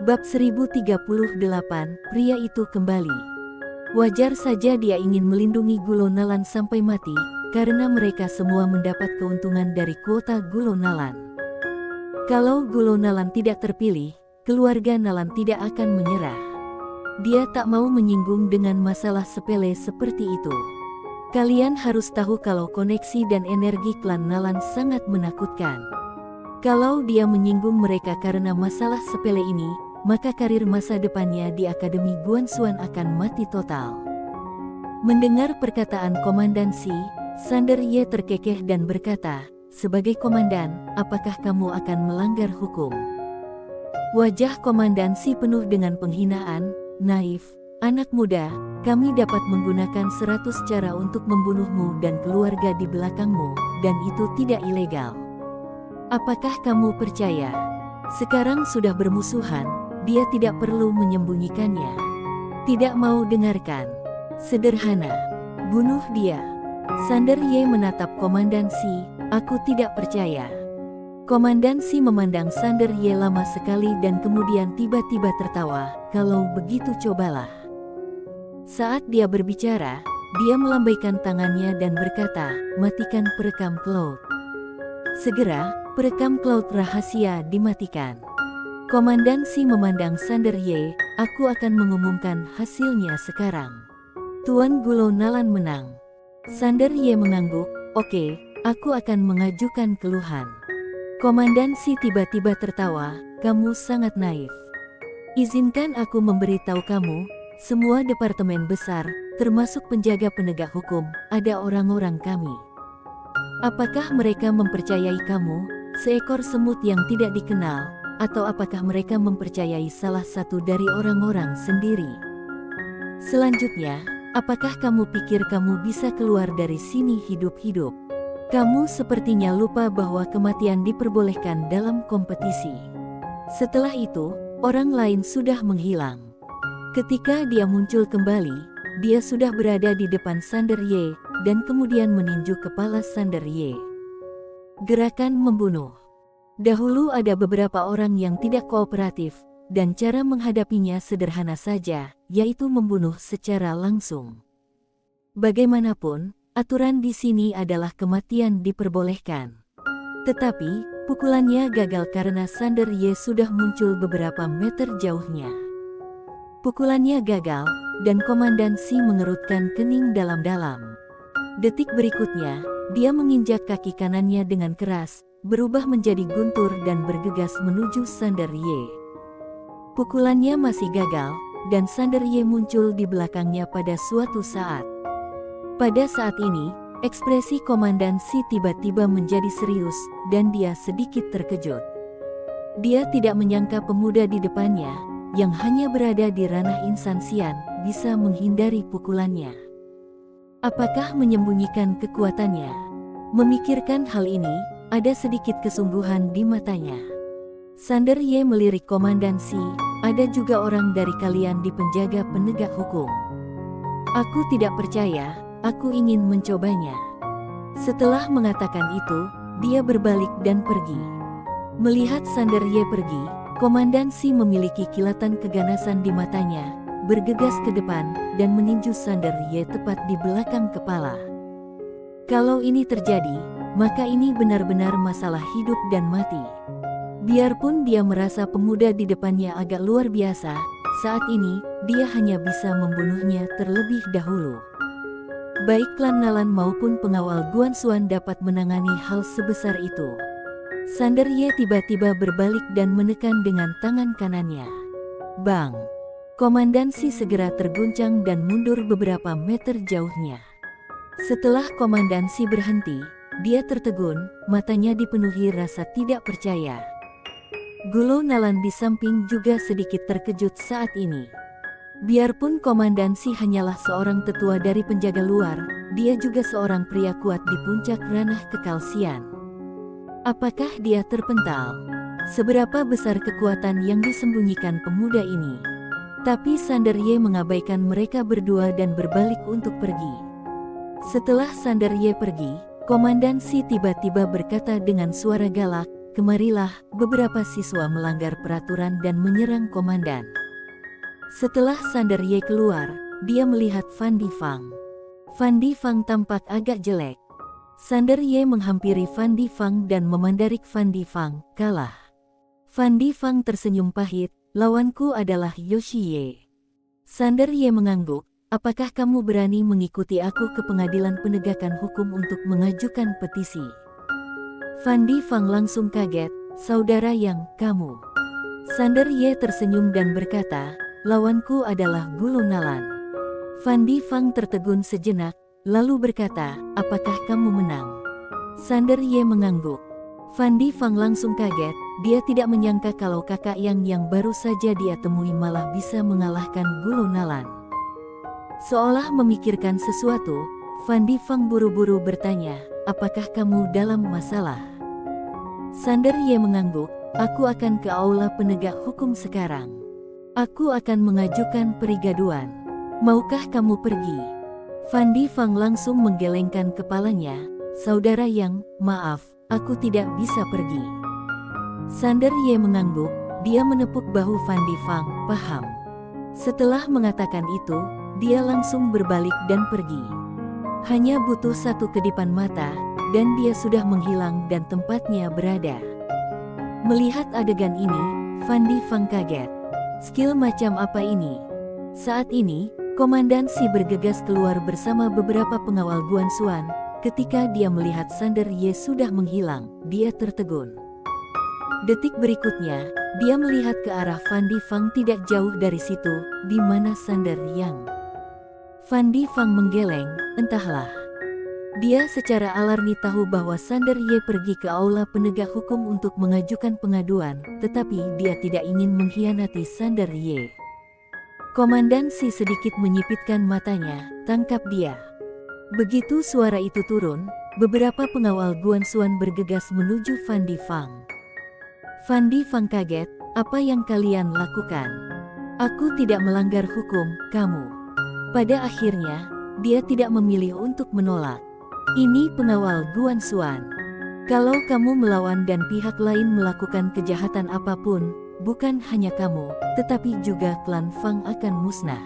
Bab 1038, pria itu kembali. Wajar saja dia ingin melindungi Gulo Nalan sampai mati, karena mereka semua mendapat keuntungan dari kuota Gulo Nalan. Kalau Gulo Nalan tidak terpilih, keluarga Nalan tidak akan menyerah. Dia tak mau menyinggung dengan masalah sepele seperti itu. Kalian harus tahu kalau koneksi dan energi klan Nalan sangat menakutkan. Kalau dia menyinggung mereka karena masalah sepele ini, maka karir masa depannya di Akademi Guanxuan akan mati total. Mendengar perkataan Komandan Shi, Sander Ye terkekeh dan berkata, "Sebagai komandan, apakah kamu akan melanggar hukum?" Wajah Komandan Shi penuh dengan penghinaan, naif. "Anak muda, kami dapat menggunakan 100 cara untuk membunuhmu dan keluarga di belakangmu, dan itu tidak ilegal. Apakah kamu percaya? Sekarang sudah bermusuhan, dia tidak perlu menyembunyikannya. Tidak mau dengarkan. Sederhana. Bunuh dia." Sander Ye menatap Komandan Shi, "Aku tidak percaya." Komandan Shi memandang Sander Ye lama sekali dan kemudian tiba-tiba tertawa, "Kalau begitu cobalah." Saat dia berbicara, dia melambaikan tangannya dan berkata, "Matikan perekam cloud." Segera, perekam cloud rahasia dimatikan. Komandan Shi memandang Sander Ye, "Aku akan mengumumkan hasilnya sekarang. Tuan Gulo Nalan menang." Sander Ye mengangguk, "Oke, aku akan mengajukan keluhan." Komandan Shi tiba-tiba tertawa, "Kamu sangat naif. Izinkan aku memberitahu kamu, semua departemen besar, termasuk penjaga penegak hukum, ada orang-orang kami. Apakah mereka mempercayai kamu, seekor semut yang tidak dikenal, atau apakah mereka mempercayai salah satu dari orang-orang sendiri? Selanjutnya, apakah kamu pikir kamu bisa keluar dari sini hidup-hidup? Kamu sepertinya lupa bahwa kematian diperbolehkan dalam kompetisi. Setelah itu, orang lain sudah menghilang." Ketika dia muncul kembali, dia sudah berada di depan Sander Ye, dan kemudian meninju kepala Sander Ye. Gerakan membunuh. Dahulu ada beberapa orang yang tidak kooperatif, dan cara menghadapinya sederhana saja, yaitu membunuh secara langsung. Bagaimanapun, aturan di sini adalah kematian diperbolehkan. Tetapi, pukulannya gagal karena Sander Ye sudah muncul beberapa meter jauhnya. Pukulannya gagal, dan Komandan Shi mengerutkan kening dalam-dalam. Detik berikutnya, dia menginjak kaki kanannya dengan keras, berubah menjadi guntur dan bergegas menuju Sander Ye. Pukulannya masih gagal, dan Sander Ye muncul di belakangnya pada suatu saat. Pada saat ini, ekspresi Komandan Shi tiba-tiba menjadi serius, dan dia sedikit terkejut. Dia tidak menyangka pemuda di depannya, yang hanya berada di ranah insansian, bisa menghindari pukulannya. Apakah menyembunyikan kekuatannya? Memikirkan hal ini, ada sedikit kesungguhan di matanya. Sander Ye melirik Komandan Shi, "Ada juga orang dari kalian di penjaga penegak hukum. Aku tidak percaya, aku ingin mencobanya." Setelah mengatakan itu, dia berbalik dan pergi. Melihat Sander Ye pergi, Komandan Shi memiliki kilatan keganasan di matanya, bergegas ke depan, dan meninju Sander Ye tepat di belakang kepala. Kalau ini terjadi, maka ini benar-benar masalah hidup dan mati. Biarpun dia merasa pemuda di depannya agak luar biasa, saat ini, dia hanya bisa membunuhnya terlebih dahulu. Baik klan Nalan maupun pengawal Guanxuan dapat menangani hal sebesar itu. Sander Ye tiba-tiba berbalik dan menekan dengan tangan kanannya. Bang! Komandan Shi segera terguncang dan mundur beberapa meter jauhnya. Setelah Komandan Shi berhenti, dia tertegun, matanya dipenuhi rasa tidak percaya. Gulo Nalan di samping juga sedikit terkejut saat ini. Biarpun Komandan Shi hanyalah seorang tetua dari penjaga luar, dia juga seorang pria kuat di puncak ranah kekalsian. Apakah dia terpental? Seberapa besar kekuatan yang disembunyikan pemuda ini? Tapi Sander Ye mengabaikan mereka berdua dan berbalik untuk pergi. Setelah Sander Ye pergi, Komandan Shi tiba-tiba berkata dengan suara galak, kemarilah, beberapa siswa melanggar peraturan dan menyerang komandan. Setelah Sander Ye keluar, dia melihat Van Di Fang. Van Di Fang tampak agak jelek. Sander Ye menghampiri Van Di Fang dan memandarik Van Di Fang, kalah. Van Di Fang tersenyum pahit, lawanku adalah Yoshi Ye. Sander Ye mengangguk, apakah kamu berani mengikuti aku ke pengadilan penegakan hukum untuk mengajukan petisi? Van Di Fang langsung kaget, saudara yang, kamu. Sander Ye tersenyum dan berkata, lawanku adalah Gulo Nalan. Van Di Fang tertegun sejenak, lalu berkata, apakah kamu menang? Sander Ye mengangguk. Van Di Fang langsung kaget, dia tidak menyangka kalau kakak yang baru saja dia temui malah bisa mengalahkan Gulo Nalan. Seolah memikirkan sesuatu, Van Di Fang buru-buru bertanya, apakah kamu dalam masalah? Sander Ye mengangguk, aku akan ke aula penegak hukum sekarang. Aku akan mengajukan perigaduan. Maukah kamu pergi? Van Di Fang langsung menggelengkan kepalanya, saudara yang, maaf, aku tidak bisa pergi. Sander Ye mengangguk, dia menepuk bahu Van Di Fang, paham. Setelah mengatakan itu, dia langsung berbalik dan pergi. Hanya butuh satu kedipan mata, dan dia sudah menghilang dan tempatnya berada. Melihat adegan ini, Van Di Fang kaget. Skill macam apa ini? Saat ini, Komandan Si bergegas keluar bersama beberapa pengawal Guan Xuan. Ketika dia melihat Sander Ye sudah menghilang, dia tertegun. Detik berikutnya, dia melihat ke arah Van Di Fang tidak jauh dari situ, di mana Sander Yang. Van Di Fang menggeleng, entahlah. Dia secara alarmi tahu bahwa Sander Ye pergi ke aula penegak hukum untuk mengajukan pengaduan, tetapi dia tidak ingin mengkhianati Sander Ye. Komandan Si sedikit menyipitkan matanya, tangkap dia. Begitu suara itu turun, beberapa pengawal Guan Xuan bergegas menuju Van Di Fang. Van Di Fang kaget, apa yang kalian lakukan? Aku tidak melanggar hukum, kamu. Pada akhirnya, dia tidak memilih untuk menolak. Ini pengawal Guan Xuan. Kalau kamu melawan dan pihak lain melakukan kejahatan apapun, bukan hanya kamu, tetapi juga klan Fang akan musnah.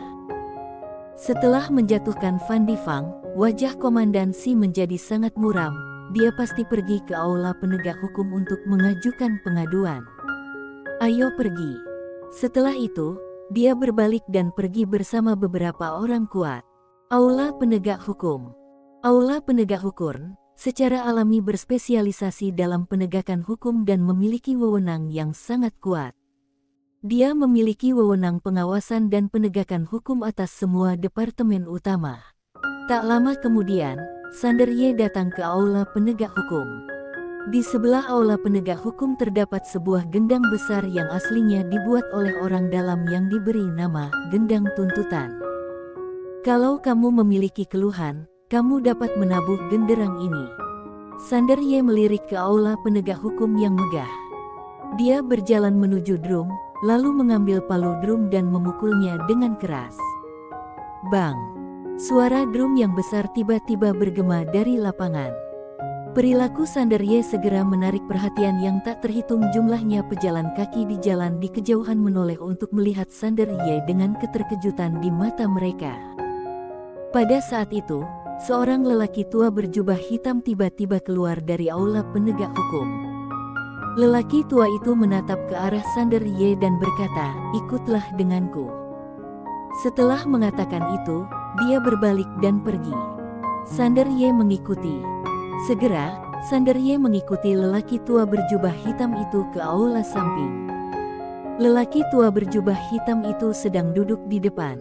Setelah menjatuhkan Van Di Fang, wajah Komandan Si menjadi sangat muram. Dia pasti pergi ke aula penegak hukum untuk mengajukan pengaduan. Ayo pergi. Setelah itu, dia berbalik dan pergi bersama beberapa orang kuat. Aula penegak hukum. Aula penegak hukum, secara alami berspesialisasi dalam penegakan hukum dan memiliki wewenang yang sangat kuat. Dia memiliki wewenang pengawasan dan penegakan hukum atas semua departemen utama. Tak lama kemudian, Sander Ye datang ke aula penegak hukum. Di sebelah aula penegak hukum terdapat sebuah gendang besar yang aslinya dibuat oleh orang dalam yang diberi nama gendang tuntutan. Kalau kamu memiliki keluhan, kamu dapat menabuh genderang ini. Sander Ye melirik ke aula penegak hukum yang megah. Dia berjalan menuju drum, lalu mengambil palu drum dan memukulnya dengan keras. Bang! Suara drum yang besar tiba-tiba bergema dari lapangan. Perilaku Sander Ye segera menarik perhatian yang tak terhitung jumlahnya. Pejalan kaki di jalan di kejauhan menoleh untuk melihat Sander Ye dengan keterkejutan di mata mereka. Pada saat itu, seorang lelaki tua berjubah hitam tiba-tiba keluar dari aula penegak hukum. Lelaki tua itu menatap ke arah Sander Ye dan berkata, ikutlah denganku. Setelah mengatakan itu, dia berbalik dan pergi. Sander Ye mengikuti. Segera, Sander Ye mengikuti lelaki tua berjubah hitam itu ke aula samping. Lelaki tua berjubah hitam itu sedang duduk di depan.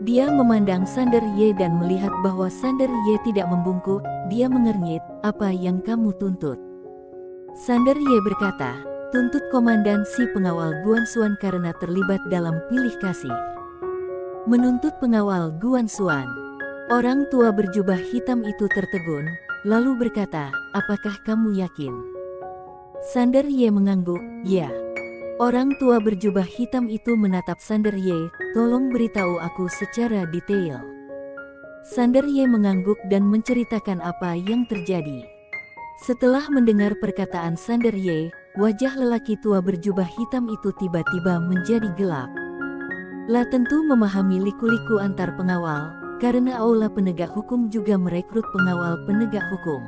Dia memandang Sander Ye dan melihat bahwa Sander Ye tidak membungkuk. Dia mengernyit, apa yang kamu tuntut? Sander Ye berkata, tuntut Komandan Si pengawal Guan Xuan karena terlibat dalam pilih kasih. Menuntut pengawal Guan Xuan. Orang tua berjubah hitam itu tertegun, lalu berkata, apakah kamu yakin? Sander Ye mengangguk, ya. Orang tua berjubah hitam itu menatap Sander Ye, tolong beritahu aku secara detail. Sander Ye mengangguk dan menceritakan apa yang terjadi. Setelah mendengar perkataan Sander Ye, wajah lelaki tua berjubah hitam itu tiba-tiba menjadi gelap. La tentu memahami liku-liku antar pengawal, karena aula penegak hukum juga merekrut pengawal penegak hukum.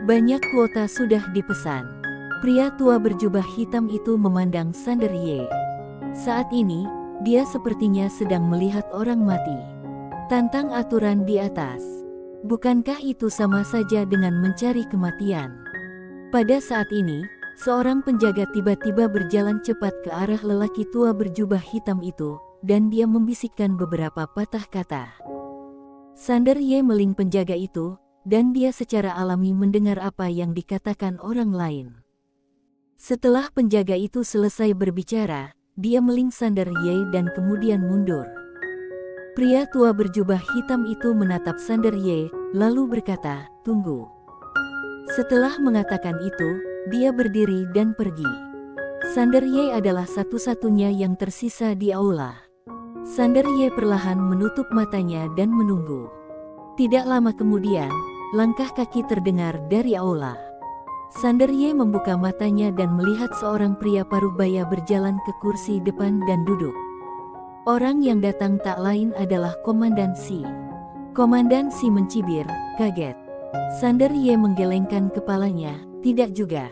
Banyak kuota sudah dipesan. Pria tua berjubah hitam itu memandang Sander Ye. Saat ini, dia sepertinya sedang melihat orang mati. Tantang aturan di atas. Bukankah itu sama saja dengan mencari kematian? Pada saat ini, seorang penjaga tiba-tiba berjalan cepat ke arah lelaki tua berjubah hitam itu, dan dia membisikkan beberapa patah kata. Sander Ye meling penjaga itu, dan dia secara alami mendengar apa yang dikatakan orang lain. Setelah penjaga itu selesai berbicara, dia meling Sander Ye dan kemudian mundur. Pria tua berjubah hitam itu menatap Sander Ye, lalu berkata, "Tunggu." Setelah mengatakan itu, dia berdiri dan pergi. Sander Ye adalah satu-satunya yang tersisa di aula. Sander Ye perlahan menutup matanya dan menunggu. Tidak lama kemudian, langkah kaki terdengar dari aula. Sander Ye membuka matanya dan melihat seorang pria parubaya berjalan ke kursi depan dan duduk. Orang yang datang tak lain adalah Komandan Si. Komandan Si mencibir, kaget. Sander Ye menggelengkan kepalanya, "Tidak juga."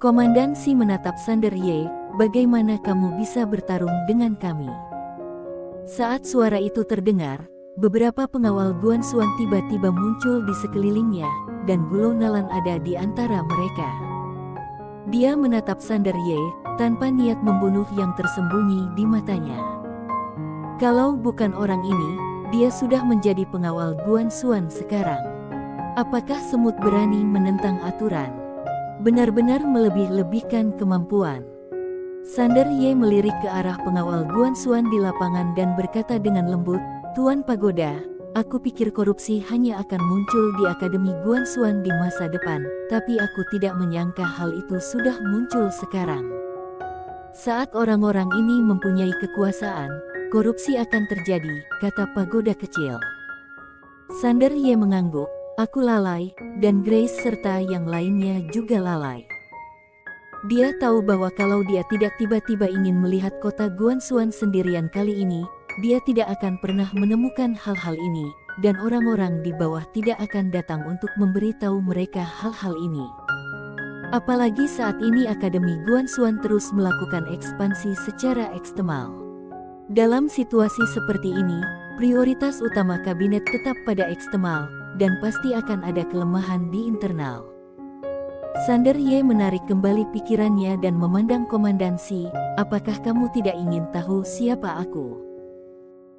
Komandan Si menatap Sander Ye, "Bagaimana kamu bisa bertarung dengan kami?" Saat suara itu terdengar, beberapa pengawal Guan Xuan tiba-tiba muncul di sekelilingnya, dan Gulo Nalan ada di antara mereka. Dia menatap Sander Ye, tanpa niat membunuh yang tersembunyi di matanya. Kalau bukan orang ini, dia sudah menjadi pengawal Guan Xuan sekarang. Apakah semut berani menentang aturan? Benar-benar melebih-lebihkan kemampuan. Sander Ye melirik ke arah pengawal Guan Xuan di lapangan dan berkata dengan lembut, "Tuan Pagoda, aku pikir korupsi hanya akan muncul di Akademi Guan Xuan di masa depan, tapi aku tidak menyangka hal itu sudah muncul sekarang. Saat orang-orang ini mempunyai kekuasaan, korupsi akan terjadi," kata Pagoda kecil. Sander Ye mengangguk, "Aku lalai, dan Grace serta yang lainnya juga lalai." Dia tahu bahwa kalau dia tidak tiba-tiba ingin melihat kota Guan Xuan sendirian kali ini, dia tidak akan pernah menemukan hal-hal ini, dan orang-orang di bawah tidak akan datang untuk memberitahu mereka hal-hal ini. Apalagi saat ini Akademi Guan Xuan terus melakukan ekspansi secara eksternal. Dalam situasi seperti ini, prioritas utama kabinet tetap pada eksternal, dan pasti akan ada kelemahan di internal. Sander Ye menarik kembali pikirannya dan memandang Komandan Si, "Apakah kamu tidak ingin tahu siapa aku?"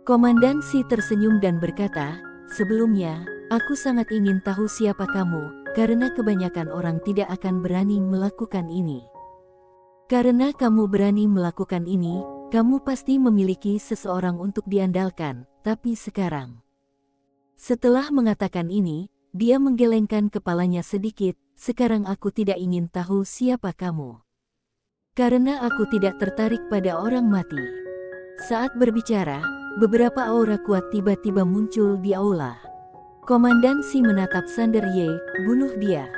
Komandan Si tersenyum dan berkata, "Sebelumnya, aku sangat ingin tahu siapa kamu, karena kebanyakan orang tidak akan berani melakukan ini. Karena kamu berani melakukan ini, kamu pasti memiliki seseorang untuk diandalkan, tapi sekarang." Setelah mengatakan ini, dia menggelengkan kepalanya sedikit, "Sekarang aku tidak ingin tahu siapa kamu. Karena aku tidak tertarik pada orang mati." Saat berbicara, beberapa aura kuat tiba-tiba muncul di aula. Komandan Si menatap Sander Ye, "Bunuh dia.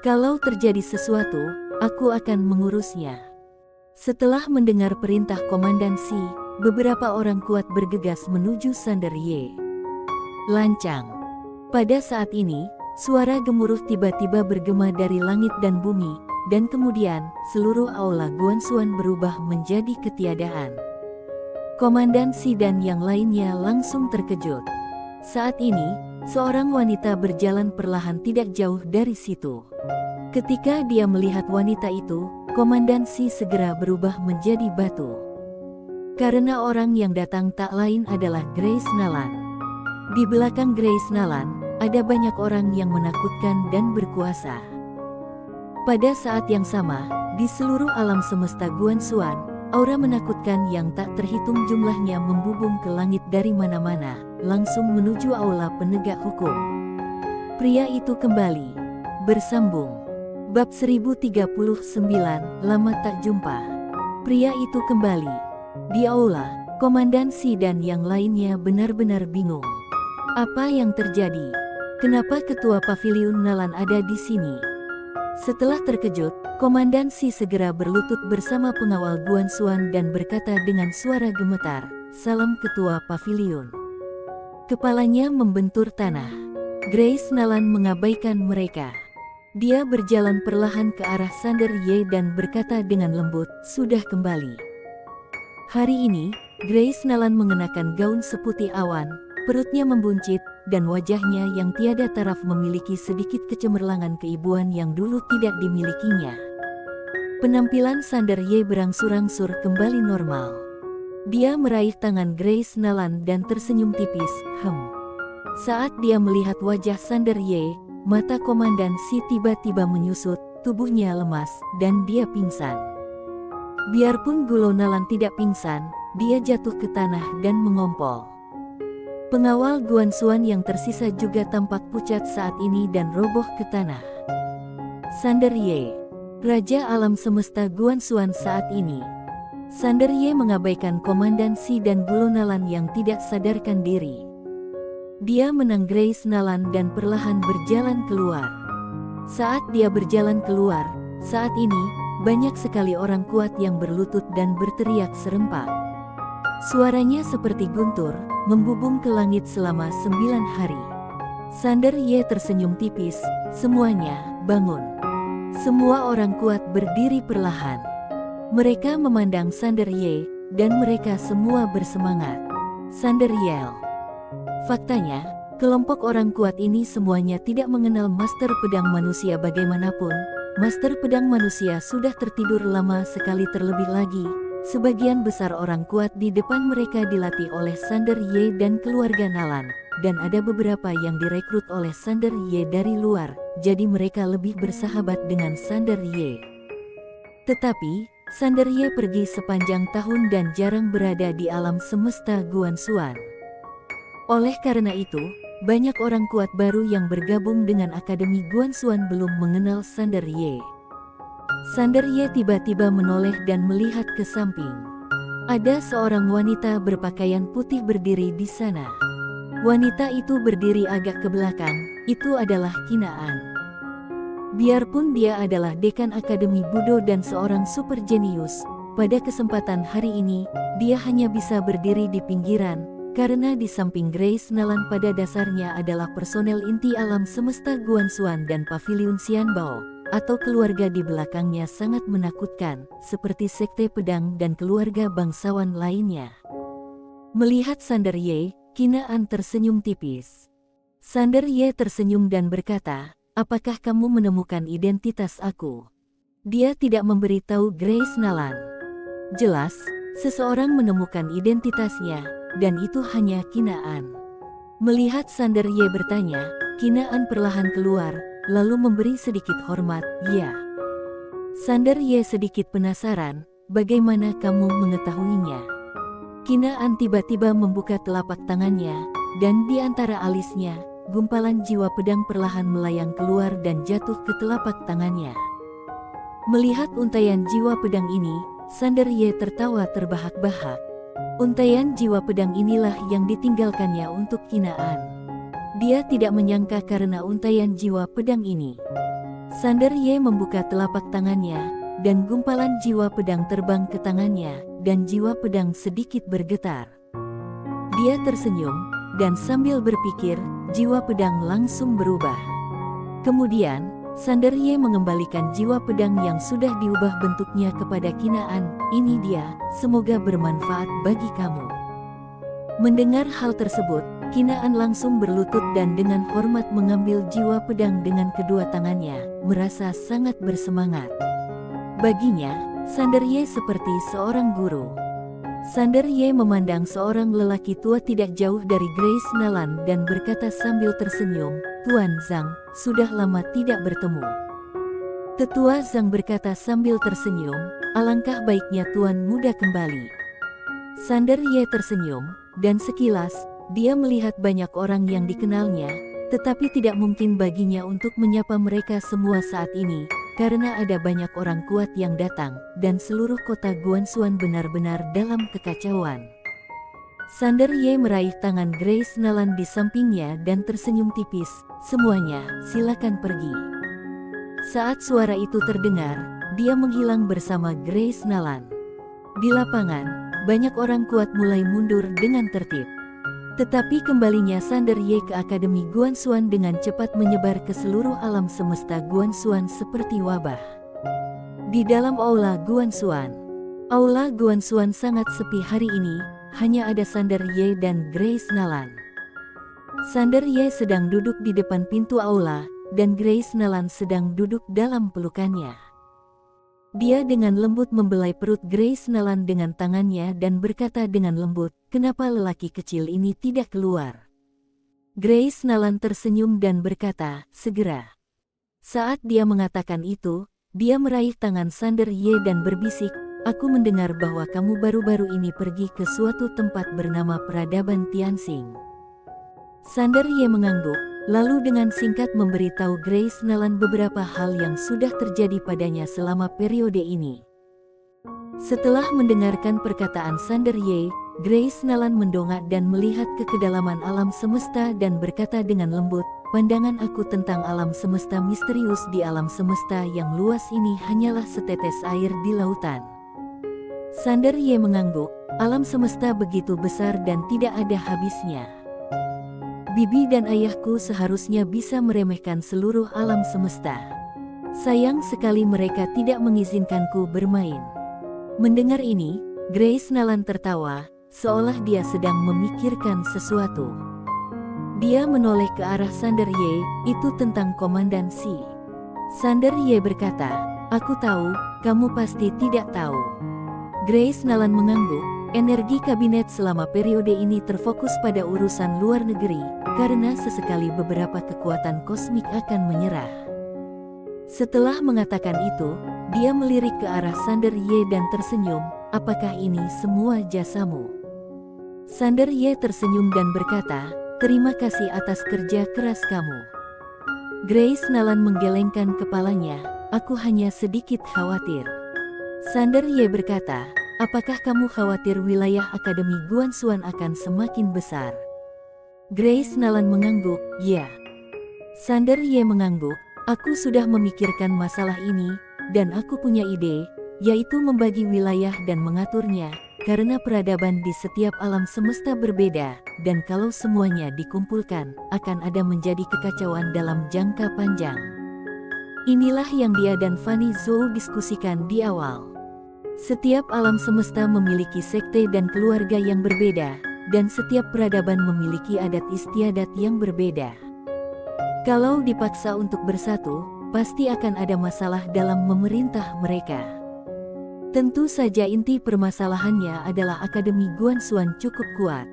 Kalau terjadi sesuatu, aku akan mengurusnya." Setelah mendengar perintah Komandan Si, beberapa orang kuat bergegas menuju Sander Ye. Lancang. Pada saat ini, suara gemuruh tiba-tiba bergema dari langit dan bumi, dan kemudian, seluruh aula Guan Xuan berubah menjadi ketiadaan. Komandan Si dan yang lainnya langsung terkejut. Saat ini, seorang wanita berjalan perlahan tidak jauh dari situ. Ketika dia melihat wanita itu, Komandan Si segera berubah menjadi batu. Karena orang yang datang tak lain adalah Grace Nalan. Di belakang Grace Nalan, ada banyak orang yang menakutkan dan berkuasa. Pada saat yang sama, di seluruh alam semesta Guan Xuan, aura menakutkan yang tak terhitung jumlahnya membubung ke langit dari mana-mana, langsung menuju aula penegak hukum. Pria itu kembali. Bersambung. Bab 1039, lama tak jumpa. Pria itu kembali. Di aula, Komandan Si dan yang lainnya benar-benar bingung. Apa yang terjadi? Kenapa ketua paviliun Nalan ada di sini? Setelah terkejut, Komandan Si segera berlutut bersama pengawal Guanxuan dan berkata dengan suara gemetar, "Salam Ketua Paviliun." Kepalanya membentur tanah. Grace Nalan mengabaikan mereka. Dia berjalan perlahan ke arah Sander Ye dan berkata dengan lembut, "Sudah kembali." Hari ini, Grace Nalan mengenakan gaun seputih awan, perutnya membuncit, dan wajahnya yang tiada taraf memiliki sedikit kecemerlangan keibuan yang dulu tidak dimilikinya. Penampilan Sander Ye berangsur-angsur kembali normal. Dia meraih tangan Grace Nalan dan tersenyum tipis, Saat dia melihat wajah Sander Ye, mata Komandan Si tiba-tiba menyusut, tubuhnya lemas, dan dia pingsan. Biarpun Gulo Nalan tidak pingsan, dia jatuh ke tanah dan mengompol. Pengawal Guanxuan yang tersisa juga tampak pucat saat ini dan roboh ke tanah. Sander Ye, Raja Alam Semesta Guanxuan saat ini. Sander Ye mengabaikan Komandan Si dan Gulo Nalan yang tidak sadarkan diri. Dia menang Grace Nalan dan perlahan berjalan keluar. Saat dia berjalan keluar, saat ini, banyak sekali orang kuat yang berlutut dan berteriak serempak. Suaranya seperti guntur, membubung ke langit selama 9 hari. Sander Ye tersenyum tipis, "Semuanya, bangun." Semua orang kuat berdiri perlahan. Mereka memandang Sander Ye, dan mereka semua bersemangat. Sander yell. Faktanya, kelompok orang kuat ini semuanya tidak mengenal Master Pedang Manusia bagaimanapun. Master Pedang Manusia sudah tertidur lama sekali terlebih lagi. Sebagian besar orang kuat di depan mereka dilatih oleh Sander Ye dan keluarga Nalan. Dan ada beberapa yang direkrut oleh Sander Ye dari luar, jadi mereka lebih bersahabat dengan Sander Ye. Tetapi, Sander Ye pergi sepanjang tahun dan jarang berada di alam semesta Guanxuan. Oleh karena itu, banyak orang kuat baru yang bergabung dengan Akademi Guanxuan belum mengenal Sander Ye. Sander Ye tiba-tiba menoleh dan melihat ke samping. Ada seorang wanita berpakaian putih berdiri di sana. Wanita itu berdiri agak ke belakang, itu adalah Kinaan. Biarpun dia adalah dekan Akademi Budo dan seorang super jenius, pada kesempatan hari ini, dia hanya bisa berdiri di pinggiran, karena di samping Grace Nalan pada dasarnya adalah personel inti alam semesta Guanxuan dan Paviliun Xianbao, atau keluarga di belakangnya sangat menakutkan, seperti Sekte Pedang dan keluarga bangsawan lainnya. Melihat Sander Ye, Kinaan tersenyum tipis. Sander Ye tersenyum dan berkata, "Apakah kamu menemukan identitas aku?" Dia tidak memberitahu Grace Nalan. Jelas, seseorang menemukan identitasnya, dan itu hanya Kinaan. Melihat Sander Ye bertanya, Kinaan perlahan keluar, lalu memberi sedikit hormat, "Ya." Sander Ye sedikit penasaran, "Bagaimana kamu mengetahuinya?" Kinaan tiba-tiba membuka telapak tangannya, dan di antara alisnya, gumpalan jiwa pedang perlahan melayang keluar dan jatuh ke telapak tangannya. Melihat untaian jiwa pedang ini, Sander Ye tertawa terbahak-bahak. Untaian jiwa pedang inilah yang ditinggalkannya untuk Kinaan. Dia tidak menyangka karena untaian jiwa pedang ini. Sander Ye membuka telapak tangannya, dan gumpalan jiwa pedang terbang ke tangannya, dan jiwa pedang sedikit bergetar. Dia tersenyum, dan sambil berpikir, jiwa pedang langsung berubah. Kemudian, Sander Ye mengembalikan jiwa pedang yang sudah diubah bentuknya kepada Kinaan. "Ini dia, semoga bermanfaat bagi kamu." Mendengar hal tersebut, Kinaan langsung berlutut dan dengan hormat mengambil jiwa pedang dengan kedua tangannya, merasa sangat bersemangat. Baginya, Sander Ye seperti seorang guru. Sander Ye memandang seorang lelaki tua tidak jauh dari Grace Nalan dan berkata sambil tersenyum, "Tuan Zhang, sudah lama tidak bertemu." Tetua Zhang berkata sambil tersenyum, "Alangkah baiknya Tuan muda kembali." Sander Ye tersenyum, dan sekilas, dia melihat banyak orang yang dikenalnya, tetapi tidak mungkin baginya untuk menyapa mereka semua saat ini, karena ada banyak orang kuat yang datang, dan seluruh kota Guanxuan benar-benar dalam kekacauan. Sander Ye meraih tangan Grace Nalan di sampingnya dan tersenyum tipis, "Semuanya, silakan pergi." Saat suara itu terdengar, dia menghilang bersama Grace Nalan. Di lapangan, banyak orang kuat mulai mundur dengan tertib. Tetapi kembalinya Sander Ye ke Akademi Guanxuan dengan cepat menyebar ke seluruh alam semesta Guanxuan seperti wabah. Di dalam aula Guanxuan sangat sepi hari ini, hanya ada Sander Ye dan Grace Nalan. Sander Ye sedang duduk di depan pintu aula, dan Grace Nalan sedang duduk dalam pelukannya. Dia dengan lembut membelai perut Grace Nalan dengan tangannya dan berkata dengan lembut, "Kenapa lelaki kecil ini tidak keluar?" Grace Nalan tersenyum dan berkata, "Segera." Saat dia mengatakan itu, dia meraih tangan Sander Ye dan berbisik, "Aku mendengar bahwa kamu baru-baru ini pergi ke suatu tempat bernama Peradaban Tianxing." Sander Ye mengangguk, lalu dengan singkat memberitahu Grace Nalan beberapa hal yang sudah terjadi padanya selama periode ini. Setelah mendengarkan perkataan Sander Ye, Grace Nalan mendongak dan melihat ke kedalaman alam semesta dan berkata dengan lembut, "Pandangan aku tentang alam semesta misterius di alam semesta yang luas ini hanyalah setetes air di lautan." Sander Ye mengangguk, "Alam semesta begitu besar dan tidak ada habisnya. Bibi dan ayahku seharusnya bisa meremehkan seluruh alam semesta. Sayang sekali mereka tidak mengizinkanku bermain." Mendengar ini, Grace Nalan tertawa, seolah dia sedang memikirkan sesuatu. Dia menoleh ke arah Sander Ye, "Itu tentang Komandan Si." Sander Ye berkata, "Aku tahu, kamu pasti tidak tahu." Grace Nalan mengangguk. Energi kabinet selama periode ini terfokus pada urusan luar negeri, karena sesekali beberapa kekuatan kosmik akan menyerah. Setelah mengatakan itu, dia melirik ke arah Sander Ye dan tersenyum, "Apakah ini semua jasamu?" Sander Ye tersenyum dan berkata, "Terima kasih atas kerja keras kamu." Grace Nalan menggelengkan kepalanya, "Aku hanya sedikit khawatir." Sander Ye berkata, "Apakah kamu khawatir wilayah Akademi Guanxuan akan semakin besar?" Grace Nalan mengangguk, "Ya." Sander Ye mengangguk, "Aku sudah memikirkan masalah ini, dan aku punya ide, yaitu membagi wilayah dan mengaturnya, karena peradaban di setiap alam semesta berbeda, dan kalau semuanya dikumpulkan, akan ada menjadi kekacauan dalam jangka panjang." Inilah yang dia dan Fanny Zhou diskusikan di awal. Setiap alam semesta memiliki sekte dan keluarga yang berbeda, dan setiap peradaban memiliki adat istiadat yang berbeda. Kalau dipaksa untuk bersatu, pasti akan ada masalah dalam memerintah mereka. Tentu saja inti permasalahannya adalah Akademi Guanxuan cukup kuat.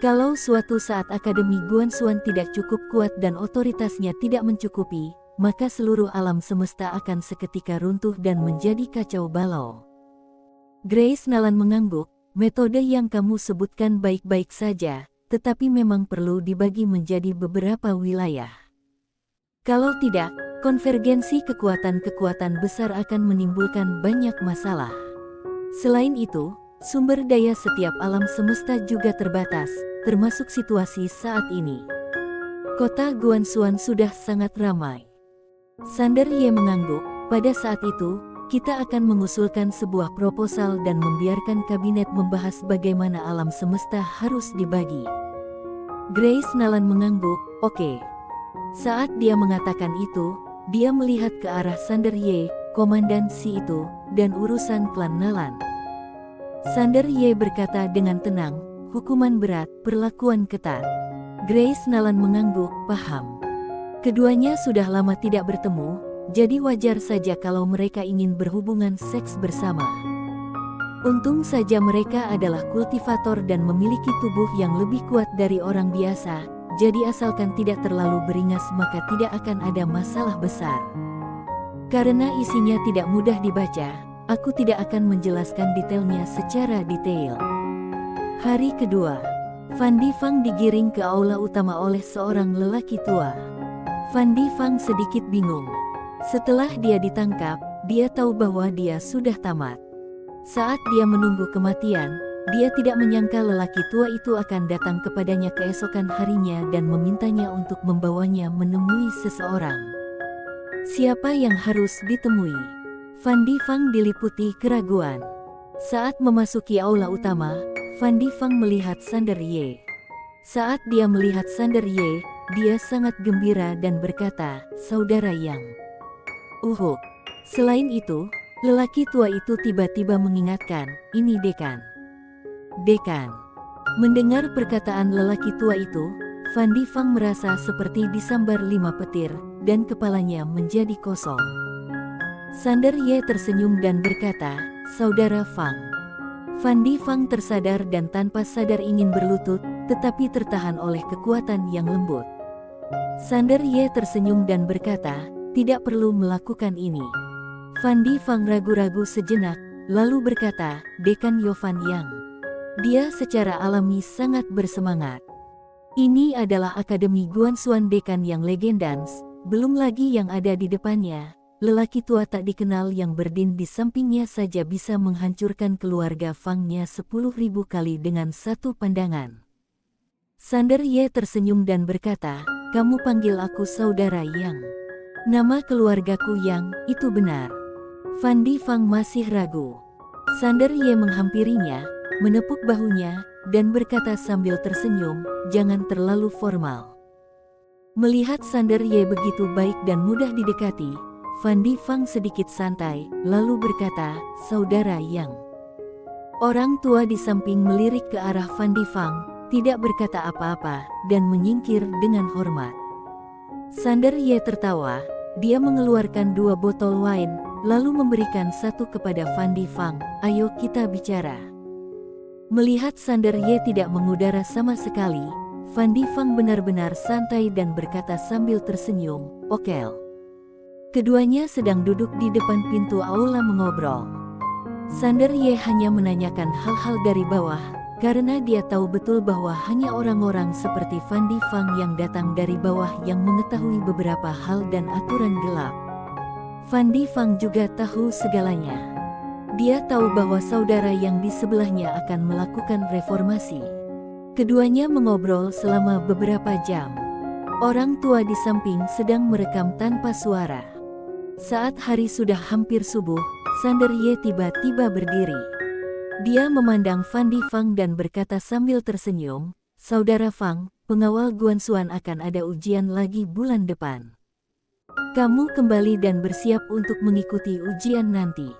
Kalau suatu saat Akademi Guanxuan tidak cukup kuat dan otoritasnya tidak mencukupi, maka seluruh alam semesta akan seketika runtuh dan menjadi kacau balau. Grace Nalan mengangguk, "Metode yang kamu sebutkan baik-baik saja, tetapi memang perlu dibagi menjadi beberapa wilayah. Kalau tidak, konvergensi kekuatan-kekuatan besar akan menimbulkan banyak masalah. Selain itu, sumber daya setiap alam semesta juga terbatas, termasuk situasi saat ini. Kota Guanxuan sudah sangat ramai." Sander Ye mengangguk, "Pada saat itu, kita akan mengusulkan sebuah proposal dan membiarkan kabinet membahas bagaimana alam semesta harus dibagi." Grace Nalan mengangguk, "Oke." Saat dia mengatakan itu, dia melihat ke arah Sander Ye, Komandan Si itu, dan urusan klan Nalan. Sander Ye berkata dengan tenang, "Hukuman berat, perlakuan ketat." Grace Nalan mengangguk, "Paham." Keduanya sudah lama tidak bertemu, jadi wajar saja kalau mereka ingin berhubungan seks bersama. Untung saja mereka adalah kultivator dan memiliki tubuh yang lebih kuat dari orang biasa, jadi asalkan tidak terlalu beringas maka tidak akan ada masalah besar. Karena isinya tidak mudah dibaca, aku tidak akan menjelaskan detailnya secara detail. Hari kedua, Fan Difang digiring ke aula utama oleh seorang lelaki tua. Fan Difang sedikit bingung. Setelah dia ditangkap, dia tahu bahwa dia sudah tamat. Saat dia menunggu kematian, dia tidak menyangka lelaki tua itu akan datang kepadanya keesokan harinya dan memintanya untuk membawanya menemui seseorang. "Siapa yang harus ditemui?" Fan Difang diliputi keraguan. Saat memasuki aula utama, Fan Difang melihat Sander Ye. Saat dia melihat Sander Ye, dia sangat gembira dan berkata, "Saudara Yang." Uhuk. Selain itu, lelaki tua itu tiba-tiba mengingatkan, "Ini dekan." Dekan. Mendengar perkataan lelaki tua itu, Fan Difang merasa seperti disambar 5 petir, dan kepalanya menjadi kosong. Sander Ye tersenyum dan berkata, "Saudara Fang." Fan Difang tersadar dan tanpa sadar ingin berlutut, tetapi tertahan oleh kekuatan yang lembut. Sander Ye tersenyum dan berkata, "Tidak perlu melakukan ini." Fan Difang ragu-ragu sejenak, lalu berkata, "Dekan Yovan Yang." Dia secara alami sangat bersemangat. Ini adalah Akademi Guansuan Dekan yang legendans, belum lagi yang ada di depannya. Lelaki tua tak dikenal yang berdiri di sampingnya saja bisa menghancurkan keluarga Fangnya 10.000 kali dengan satu pandangan. Sander Ye tersenyum dan berkata, "Kamu panggil aku Saudara Yang. Nama keluargaku Yang, itu benar." Fan Difang masih ragu. Sander Ye menghampirinya, menepuk bahunya, dan berkata sambil tersenyum, "Jangan terlalu formal." Melihat Sander Ye begitu baik dan mudah didekati, Fan Difang sedikit santai, lalu berkata, "Saudara Yang." Orang tua di samping melirik ke arah Fan Difang, tidak berkata apa-apa, dan menyingkir dengan hormat. Sander Ye tertawa, dia mengeluarkan 2 botol wine, lalu memberikan satu kepada Fan Difang, "Ayo kita bicara." Melihat Sander Ye tidak mengudara sama sekali, Fan Difang benar-benar santai dan berkata sambil tersenyum, "Oke." Keduanya sedang duduk di depan pintu aula mengobrol. Sander Ye hanya menanyakan hal-hal dari bawah, karena dia tahu betul bahwa hanya orang-orang seperti Fan Difang yang datang dari bawah yang mengetahui beberapa hal dan aturan gelap. Fan Difang juga tahu segalanya. Dia tahu bahwa saudara yang di sebelahnya akan melakukan reformasi. Keduanya mengobrol selama beberapa jam. Orang tua di samping sedang merekam tanpa suara. Saat hari sudah hampir subuh, Sander Ye tiba-tiba berdiri. Dia memandang Fan Difang dan berkata sambil tersenyum, "Saudara Fang, pengawal Guansuan akan ada ujian lagi bulan depan. Kamu kembali dan bersiap untuk mengikuti ujian nanti.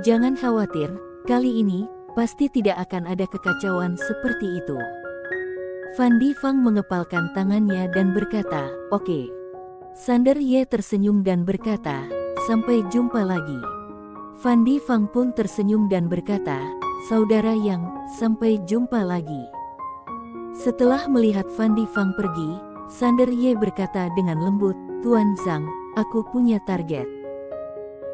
Jangan khawatir, kali ini, pasti tidak akan ada kekacauan seperti itu." Fan Difang mengepalkan tangannya dan berkata, "Oke." Sander Ye tersenyum dan berkata, "Sampai jumpa lagi." Fan Difang pun tersenyum dan berkata, "Saudara Yang, sampai jumpa lagi." Setelah melihat Fan Difang pergi, Sander Ye berkata dengan lembut, "Tuan Zhang, aku punya target."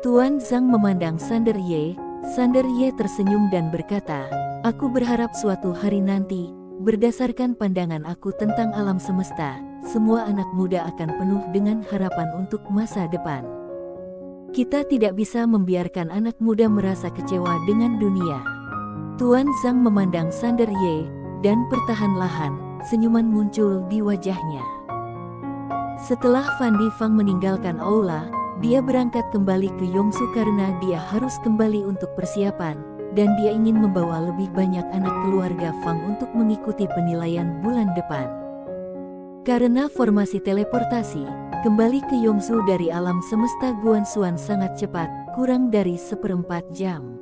Tuan Zhang memandang Sander Ye tersenyum dan berkata, "Aku berharap suatu hari nanti, berdasarkan pandangan aku tentang alam semesta, semua anak muda akan penuh dengan harapan untuk masa depan. Kita tidak bisa membiarkan anak muda merasa kecewa dengan dunia." Tuan Zhang memandang Sander Ye, dan perlahan-lahan, senyuman muncul di wajahnya. Setelah Fan Difang meninggalkan aula, dia berangkat kembali ke Yongsu karena dia harus kembali untuk persiapan, dan dia ingin membawa lebih banyak anak keluarga Fang untuk mengikuti penilaian bulan depan. Karena formasi teleportasi, kembali ke Yongsu dari alam semesta Guansuan sangat cepat, kurang dari 1/4 jam.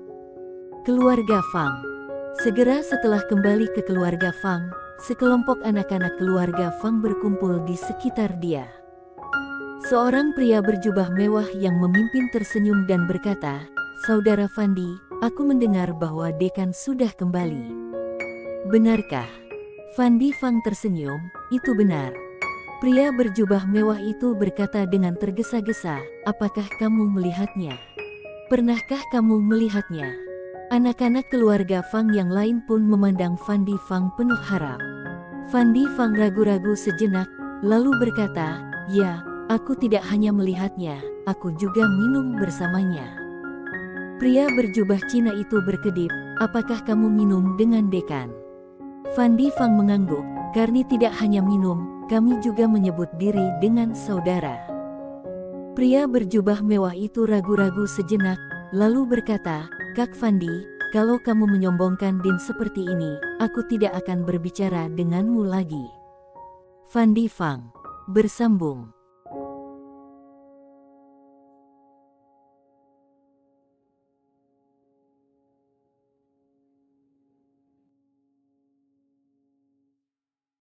Keluarga Fang. Segera setelah kembali ke keluarga Fang, sekelompok anak-anak keluarga Fang berkumpul di sekitar dia. Seorang pria berjubah mewah yang memimpin tersenyum dan berkata, "Saudara Fandi, aku mendengar bahwa dekan sudah kembali. Benarkah?" Fan Difang tersenyum, "Itu benar." Pria berjubah mewah itu berkata dengan tergesa-gesa, "Apakah kamu melihatnya? Pernahkah kamu melihatnya?" Anak-anak keluarga Fang yang lain pun memandang Fan Difang penuh harap. Fan Difang ragu-ragu sejenak, lalu berkata, "Ya, aku tidak hanya melihatnya, aku juga minum bersamanya." Pria berjubah Cina itu berkedip, "Apakah kamu minum dengan dekan?" Fan Difang mengangguk, "Karena tidak hanya minum, kami juga menyebut diri dengan saudara." Pria berjubah mewah itu ragu-ragu sejenak, lalu berkata, "Kak Fandi, kalau kamu menyombongkan Din seperti ini, aku tidak akan berbicara denganmu lagi." Fandi Fang bersambung.